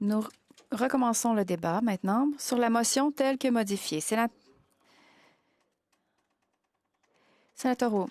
Nous recommençons le débat maintenant sur la motion telle que modifiée. Sénateur Roux.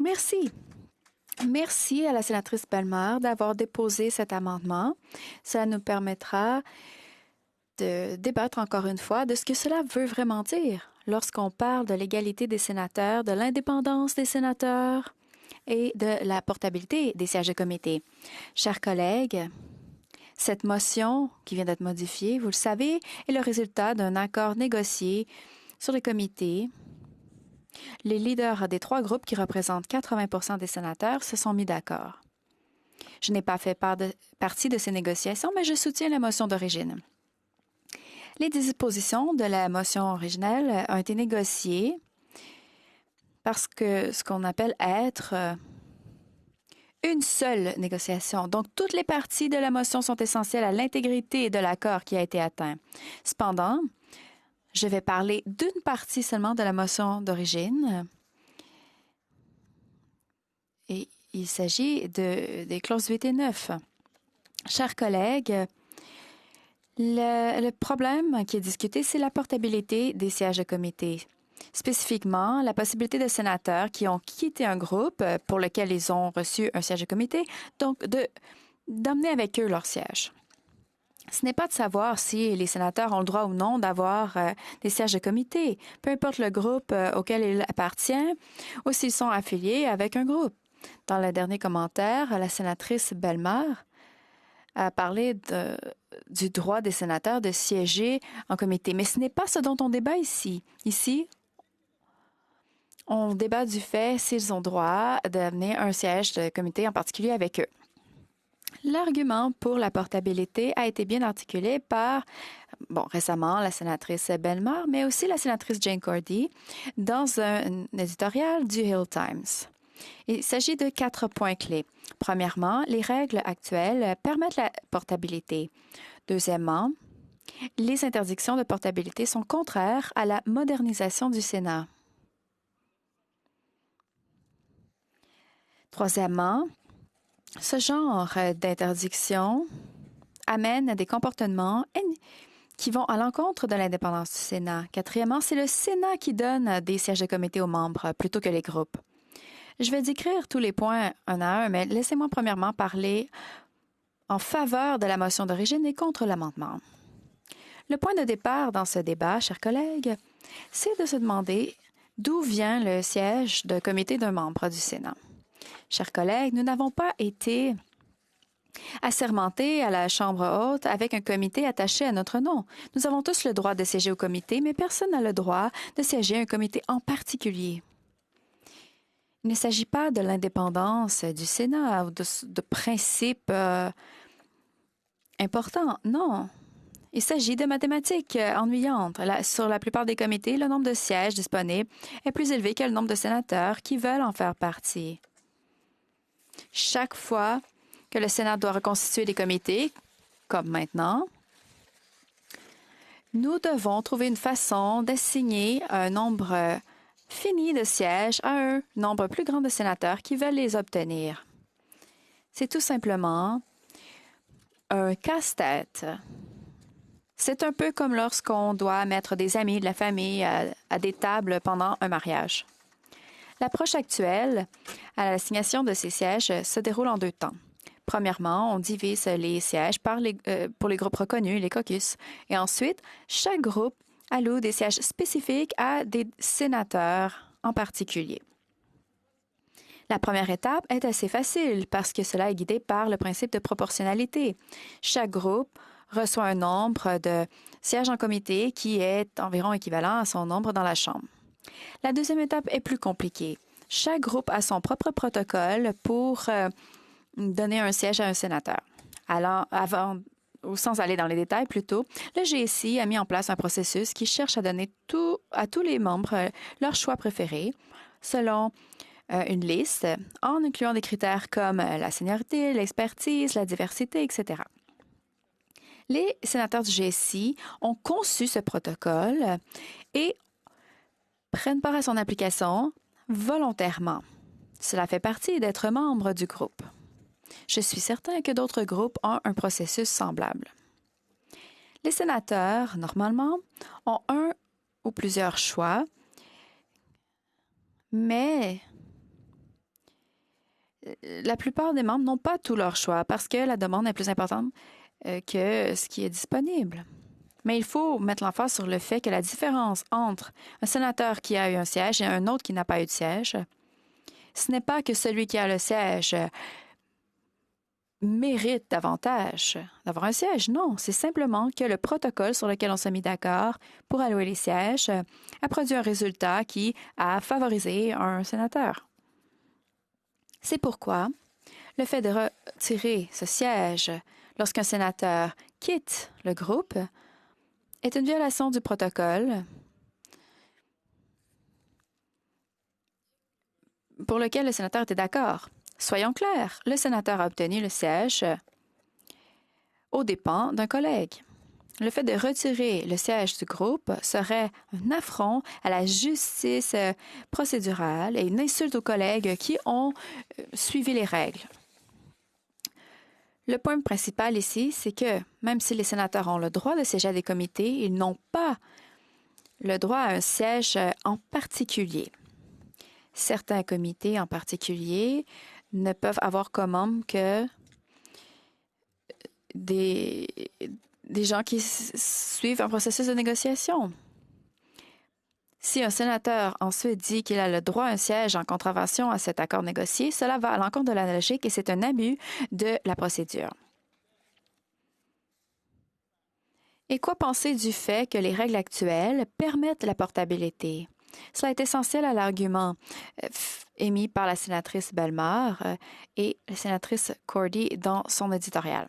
Merci. Merci à la sénatrice Bellemare d'avoir déposé cet amendement. Cela nous permettra de débattre encore une fois de ce que cela veut vraiment dire lorsqu'on parle de l'égalité des sénateurs, de l'indépendance des sénateurs et de la portabilité des sièges de comité. Chers collègues, cette motion qui vient d'être modifiée, vous le savez, est le résultat d'un accord négocié sur les comités. Les leaders des trois groupes qui représentent 80 des sénateurs se sont mis d'accord. Je n'ai pas fait partie de ces négociations, mais je soutiens la motion d'origine. Les dispositions de la motion originelle ont été négociées parce que ce qu'on appelle être une seule négociation. Donc, toutes les parties de la motion sont essentielles à l'intégrité de l'accord qui a été atteint. Cependant, je vais parler d'une partie seulement de la motion d'origine. Et il s'agit des clauses 8 et 9. Chers collègues, le problème qui est discuté, c'est la portabilité des sièges de comité. Spécifiquement, la possibilité de sénateurs qui ont quitté un groupe pour lequel ils ont reçu un siège de comité, donc d'emmener avec eux leur siège. Ce n'est pas de savoir si les sénateurs ont le droit ou non d'avoir des sièges de comité, peu importe le groupe auquel il appartient ou s'ils sont affiliés avec un groupe. Dans le dernier commentaire, la sénatrice Bellemare a parlé du droit des sénateurs de siéger en comité. Mais ce n'est pas ce dont on débat ici. Ici, on débat du fait s'ils ont droit d'amener un siège de comité en particulier avec eux. L'argument pour la portabilité a été bien articulé par, récemment, la sénatrice Bellemare, mais aussi la sénatrice Jane Cordy dans un éditorial du Hill Times. Il s'agit de 4 points clés. Premièrement, les règles actuelles permettent la portabilité. Deuxièmement, les interdictions de portabilité sont contraires à la modernisation du Sénat. Troisièmement, ce genre d'interdiction amène à des comportements qui vont à l'encontre de l'indépendance du Sénat. Quatrièmement, c'est le Sénat qui donne des sièges de comité aux membres plutôt que les groupes. Je vais décrire tous les points un à un, mais laissez-moi premièrement parler en faveur de la motion d'origine et contre l'amendement. Le point de départ dans ce débat, chers collègues, c'est de se demander d'où vient le siège de comité d'un membre du Sénat. Chers collègues, nous n'avons pas été assermentés à la Chambre haute avec un comité attaché à notre nom. Nous avons tous le droit de siéger au comité, mais personne n'a le droit de siéger à un comité en particulier. Il ne s'agit pas de l'indépendance du Sénat ou de principes importants, non. Il s'agit de mathématiques ennuyantes. Sur la plupart des comités, le nombre de sièges disponibles est plus élevé que le nombre de sénateurs qui veulent en faire partie. Chaque fois que le Sénat doit reconstituer des comités, comme maintenant, nous devons trouver une façon d'assigner un nombre fini de sièges à un nombre plus grand de sénateurs qui veulent les obtenir. C'est tout simplement un casse-tête. C'est un peu comme lorsqu'on doit mettre des amis de la famille à des tables pendant un mariage. L'approche actuelle à l'assignation de ces sièges se déroule en 2 temps. Premièrement, on divise les sièges pour les groupes reconnus, les caucus, et ensuite, chaque groupe alloue des sièges spécifiques à des sénateurs en particulier. La première étape est assez facile parce que cela est guidé par le principe de proportionnalité. Chaque groupe reçoit un nombre de sièges en comité qui est environ équivalent à son nombre dans la Chambre. La deuxième étape est plus compliquée. Chaque groupe a son propre protocole pour donner un siège à un sénateur. Alors, sans aller dans les détails plutôt, le GSI a mis en place un processus qui cherche à donner à tous les membres leur choix préféré selon une liste en incluant des critères comme la seniorité, l'expertise, la diversité, etc. Les sénateurs du GSI ont conçu ce protocole et prennent part à son application volontairement. Cela fait partie d'être membre du groupe. Je suis certain que d'autres groupes ont un processus semblable. Les sénateurs, normalement, ont un ou plusieurs choix, mais la plupart des membres n'ont pas tous leurs choix parce que la demande est plus importante que ce qui est disponible. Mais il faut mettre l'emphase sur le fait que la différence entre un sénateur qui a eu un siège et un autre qui n'a pas eu de siège, ce n'est pas que celui qui a le siège mérite davantage d'avoir un siège. Non, c'est simplement que le protocole sur lequel on s'est mis d'accord pour allouer les sièges a produit un résultat qui a favorisé un sénateur. C'est pourquoi le fait de retirer ce siège lorsqu'un sénateur quitte le groupe est une violation du protocole pour lequel le sénateur était d'accord. Soyons clairs, le sénateur a obtenu le siège aux dépens d'un collègue. Le fait de retirer le siège du groupe serait un affront à la justice procédurale et une insulte aux collègues qui ont suivi les règles. Le point principal ici, c'est que même si les sénateurs ont le droit de siéger à des comités, ils n'ont pas le droit à un siège en particulier. Certains comités en particulier ne peuvent avoir comme membre que des gens qui suivent un processus de négociation. Si un sénateur ensuite dit qu'il a le droit à un siège en contravention à cet accord négocié, cela va à l'encontre de la logique et c'est un abus de la procédure. Et quoi penser du fait que les règles actuelles permettent la portabilité? Cela est essentiel à l'argument émis par la sénatrice Bellemare et la sénatrice Cordy dans son éditorial.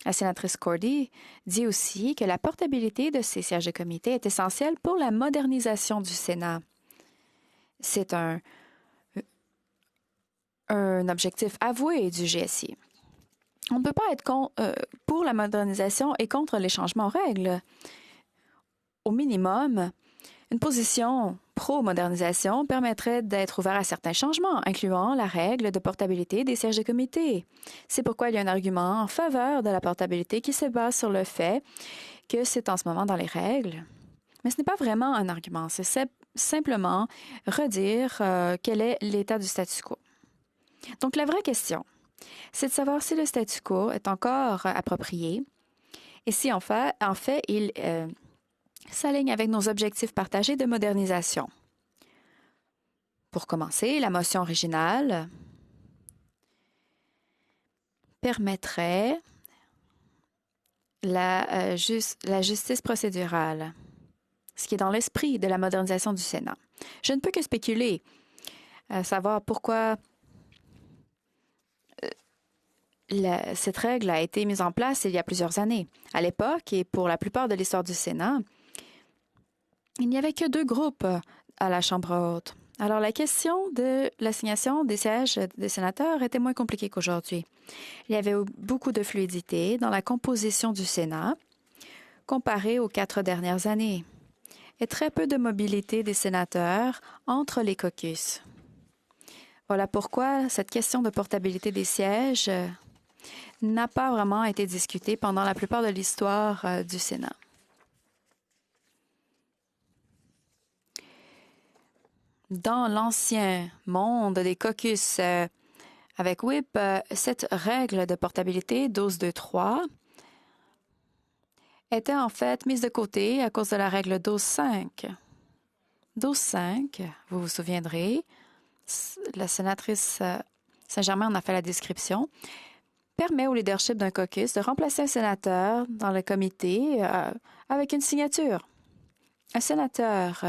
La sénatrice Cordy dit aussi que la portabilité de ces sièges de comité est essentielle pour la modernisation du Sénat. C'est un objectif avoué du GSI. On ne peut pas être pour la modernisation et contre les changements aux règles. Au minimum, une position pro-modernisation permettrait d'être ouvert à certains changements, incluant la règle de portabilité des sièges de comité. C'est pourquoi il y a un argument en faveur de la portabilité qui se base sur le fait que c'est en ce moment dans les règles. Mais ce n'est pas vraiment un argument, c'est simplement redire quel est l'état du statu quo. Donc la vraie question, c'est de savoir si le statu quo est encore approprié et si en fait il s'aligne avec nos objectifs partagés de modernisation. Pour commencer, la motion originale permettrait la justice procédurale, ce qui est dans l'esprit de la modernisation du Sénat. Je ne peux que spéculer à savoir pourquoi cette règle a été mise en place il y a plusieurs années. À l'époque, et pour la plupart de l'histoire du Sénat, il n'y avait que 2 groupes à la Chambre haute. Alors, la question de l'assignation des sièges des sénateurs était moins compliquée qu'aujourd'hui. Il y avait beaucoup de fluidité dans la composition du Sénat comparé aux 4 dernières années et très peu de mobilité des sénateurs entre les caucus. Voilà pourquoi cette question de portabilité des sièges n'a pas vraiment été discutée pendant la plupart de l'histoire du Sénat. Dans l'ancien monde des caucus avec whip, cette règle de portabilité 12-2-3 était en fait mise de côté à cause de la règle 12-5. 12-5, vous vous souviendrez, la sénatrice Saint-Germain en a fait la description, permet au leadership d'un caucus de remplacer un sénateur dans le comité avec une signature. Un sénateur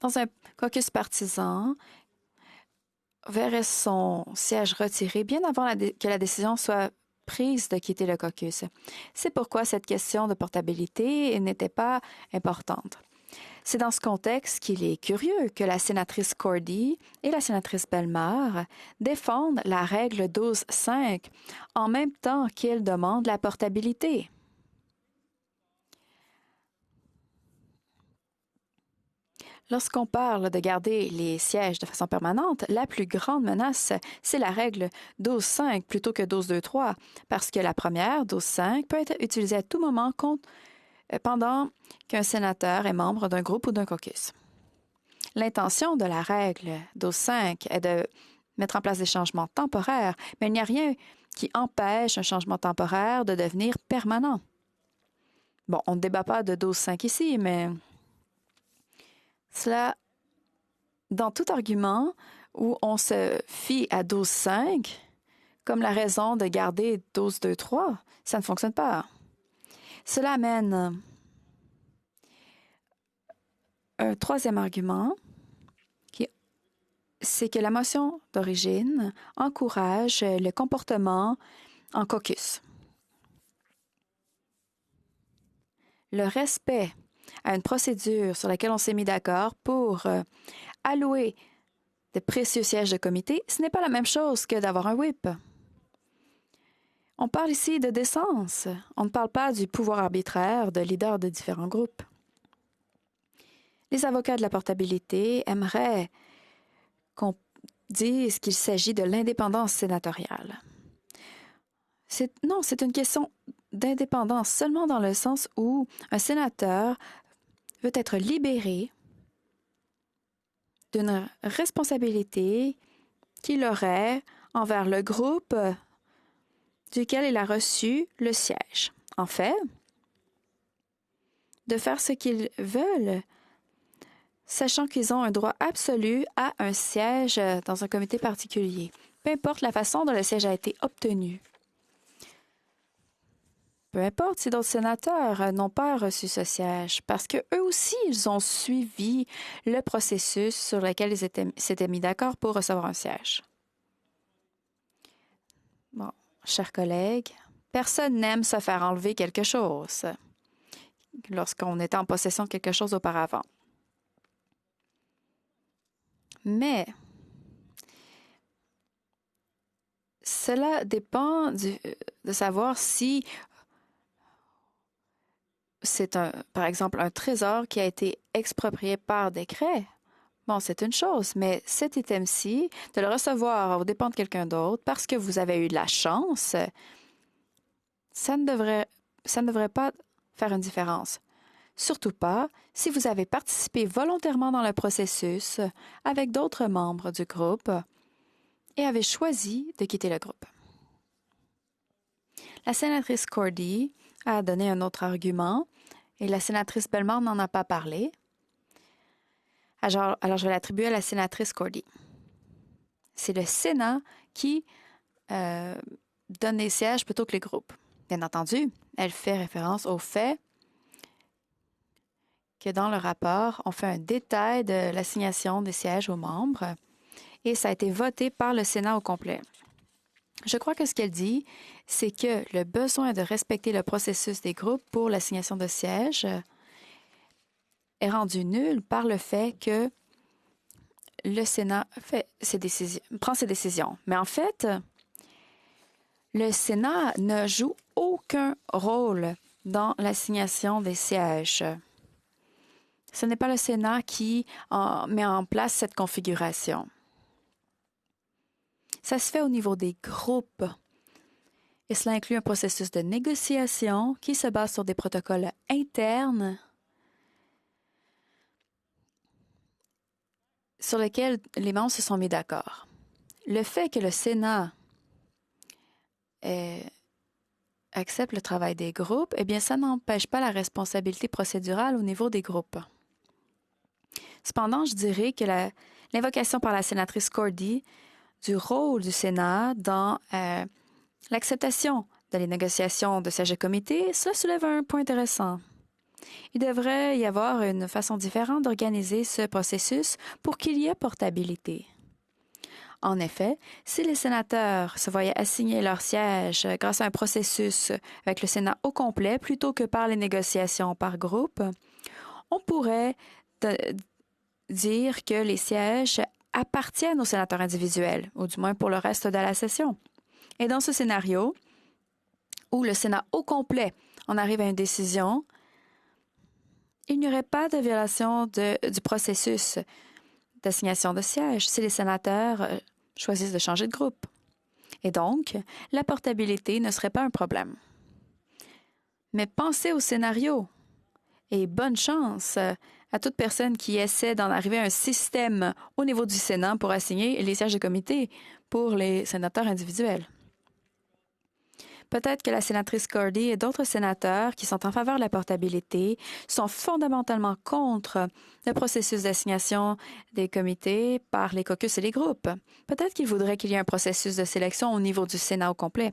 dans un caucus partisan verrait son siège retiré bien avant que la décision soit prise de quitter le caucus. C'est pourquoi cette question de portabilité n'était pas importante. C'est dans ce contexte qu'il est curieux que la sénatrice Cordy et la sénatrice Bellemare défendent la règle 12.5 en même temps qu'ils demandent la portabilité. Lorsqu'on parle de garder les sièges de façon permanente, la plus grande menace, c'est la règle 12.5 plutôt que 12.2.3, parce que la première, 12.5, peut être utilisée à tout moment pendant qu'un sénateur est membre d'un groupe ou d'un caucus. L'intention de la règle 12.5 est de mettre en place des changements temporaires, mais il n'y a rien qui empêche un changement temporaire de devenir permanent. Bon, on ne débat pas de 12.5 ici, mais cela, dans tout argument où on se fie à 12.5 comme la raison de garder 12.2.3, ça ne fonctionne pas. Cela amène un troisième argument, c'est que la motion d'origine encourage le comportement en caucus. Le respect à une procédure sur laquelle on s'est mis d'accord pour allouer de précieux sièges de comité, ce n'est pas la même chose que d'avoir un whip. On parle ici de décence. On ne parle pas du pouvoir arbitraire de leaders de différents groupes. Les avocats de la portabilité aimeraient qu'on dise qu'il s'agit de l'indépendance sénatoriale. Non, c'est une question d'indépendance seulement dans le sens où un sénateur veut être libéré d'une responsabilité qu'il aurait envers le groupe duquel il a reçu le siège. En fait, de faire ce qu'ils veulent, sachant qu'ils ont un droit absolu à un siège dans un comité particulier, peu importe la façon dont le siège a été obtenu. Peu importe si d'autres sénateurs n'ont pas reçu ce siège, parce qu'eux aussi, ils ont suivi le processus sur lequel ils s'étaient mis d'accord pour recevoir un siège. Bon, chers collègues, personne n'aime se faire enlever quelque chose lorsqu'on était en possession de quelque chose auparavant. Mais cela dépend de savoir si c'est par exemple, un trésor qui a été exproprié par décret. Bon, c'est une chose, mais cet item-ci, de le recevoir aux dépens de quelqu'un d'autre parce que vous avez eu de la chance, ça ne devrait pas faire une différence. Surtout pas si vous avez participé volontairement dans le processus avec d'autres membres du groupe et avez choisi de quitter le groupe. La sénatrice Cordy a donné un autre argument et la sénatrice Bellemare n'en a pas parlé. Alors, je vais l'attribuer à la sénatrice Cordy. C'est le Sénat qui donne les sièges plutôt que les groupes. Bien entendu, elle fait référence au fait que dans le rapport, on fait un détail de l'assignation des sièges aux membres et ça a été voté par le Sénat au complet. Je crois que ce qu'elle dit, c'est que le besoin de respecter le processus des groupes pour l'assignation de sièges est rendu nul par le fait que le Sénat prend ses décisions. Mais en fait, le Sénat ne joue aucun rôle dans l'assignation des sièges. Ce n'est pas le Sénat qui met en place cette configuration. Ça se fait au niveau des groupes. Et cela inclut un processus de négociation qui se base sur des protocoles internes sur lesquels les membres se sont mis d'accord. Le fait que le Sénat accepte le travail des groupes, eh bien, ça n'empêche pas la responsabilité procédurale au niveau des groupes. Cependant, je dirais que l'invocation par la sénatrice Cordy du rôle du Sénat dans l'acceptation de les négociations de sièges de comité, cela soulève un point intéressant. Il devrait y avoir une façon différente d'organiser ce processus pour qu'il y ait portabilité. En effet, si les sénateurs se voyaient assigner leur siège grâce à un processus avec le Sénat au complet plutôt que par les négociations par groupe, on pourrait dire que les sièges appartiennent aux sénateurs individuels, ou du moins pour le reste de la session. Et dans ce scénario, où le Sénat au complet en arrive à une décision il n'y aurait pas de violation du processus d'assignation de siège si les sénateurs choisissent de changer de groupe. Et donc, la portabilité ne serait pas un problème. Mais pensez au scénario et bonne chance à toute personne qui essaie d'en arriver à un système au niveau du Sénat pour assigner les sièges de comité pour les sénateurs individuels. Peut-être que la sénatrice Cordy et d'autres sénateurs qui sont en faveur de la portabilité sont fondamentalement contre le processus d'assignation des comités par les caucus et les groupes. Peut-être qu'ils voudraient qu'il y ait un processus de sélection au niveau du Sénat au complet.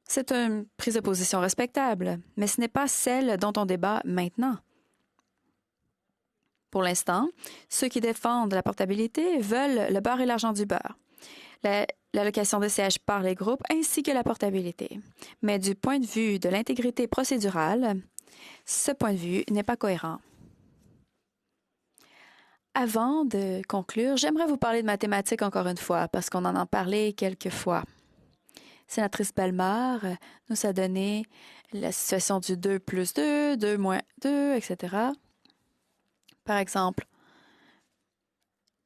C'est une prise de position respectable, mais ce n'est pas celle dont on débat maintenant. Pour l'instant, ceux qui défendent la portabilité veulent le beurre et l'argent du beurre. L'allocation de sièges par les groupes ainsi que la portabilité. Mais du point de vue de l'intégrité procédurale, ce point de vue n'est pas cohérent. Avant de conclure, j'aimerais vous parler de mathématiques encore une fois, parce qu'on en a parlé quelques fois. Sénatrice Bellemare nous a donné la situation du 2 plus 2, 2 moins 2, etc. Par exemple,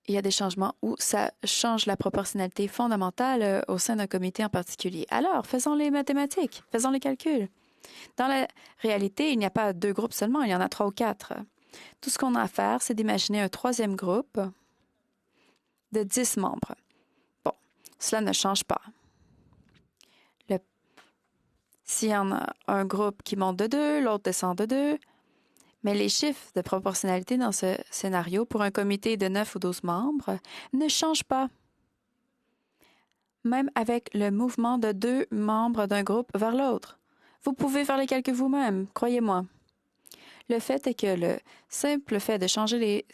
il y a des changements où ça change la proportionnalité fondamentale au sein d'un comité en particulier. Alors, faisons les mathématiques, faisons les calculs. Dans la réalité, il n'y a pas 2 groupes seulement, il y en a 3 ou 4. Tout ce qu'on a à faire, c'est d'imaginer un troisième groupe de 10 membres. Bon, cela ne change pas. S'il y en a un groupe qui monte de 2, l'autre descend de 2, mais les chiffres de proportionnalité dans ce scénario pour un comité de 9 ou 12 membres ne changent pas. Même avec le mouvement de 2 membres d'un groupe vers l'autre. Vous pouvez faire les calculs vous-même, croyez-moi. Le fait est que le simple fait de changer les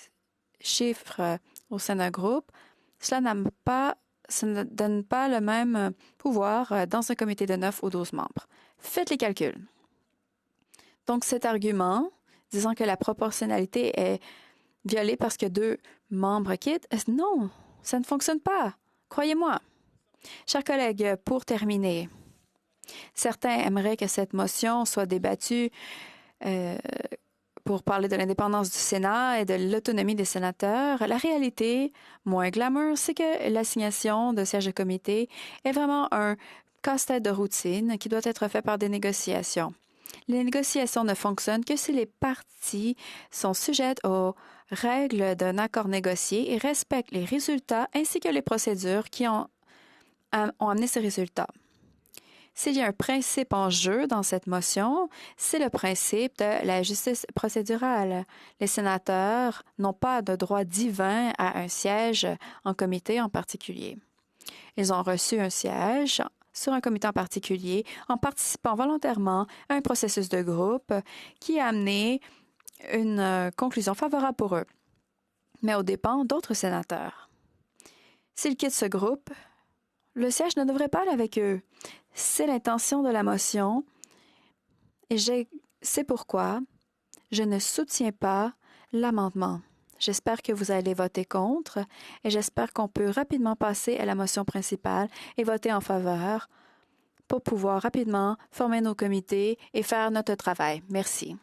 chiffres au sein d'un groupe, ça ne donne pas le même pouvoir dans un comité de 9 ou 12 membres. Faites les calculs. Donc cet argument, disant que la proportionnalité est violée parce que 2 membres quittent, non, ça ne fonctionne pas. Croyez-moi. Chers collègues, pour terminer, certains aimeraient que cette motion soit débattue pour parler de l'indépendance du Sénat et de l'autonomie des sénateurs. La réalité, moins glamour, c'est que l'assignation de sièges de comité est vraiment un casse-tête de routine qui doit être fait par des négociations. Les négociations ne fonctionnent que si les parties sont sujettes aux règles d'un accord négocié et respectent les résultats ainsi que les procédures qui ont amené ces résultats. S'il y a un principe en jeu dans cette motion, c'est le principe de la justice procédurale. Les sénateurs n'ont pas de droit divin à un siège en comité en particulier. Ils ont reçu un siège sur un comité en particulier en participant volontairement à un processus de groupe qui a amené une conclusion favorable pour eux, mais aux dépens d'autres sénateurs. S'ils quittent ce groupe, le siège ne devrait pas aller avec eux. C'est l'intention de la motion et c'est pourquoi je ne soutiens pas l'amendement. J'espère que vous allez voter contre et j'espère qu'on peut rapidement passer à la motion principale et voter en faveur pour pouvoir rapidement former nos comités et faire notre travail. Merci.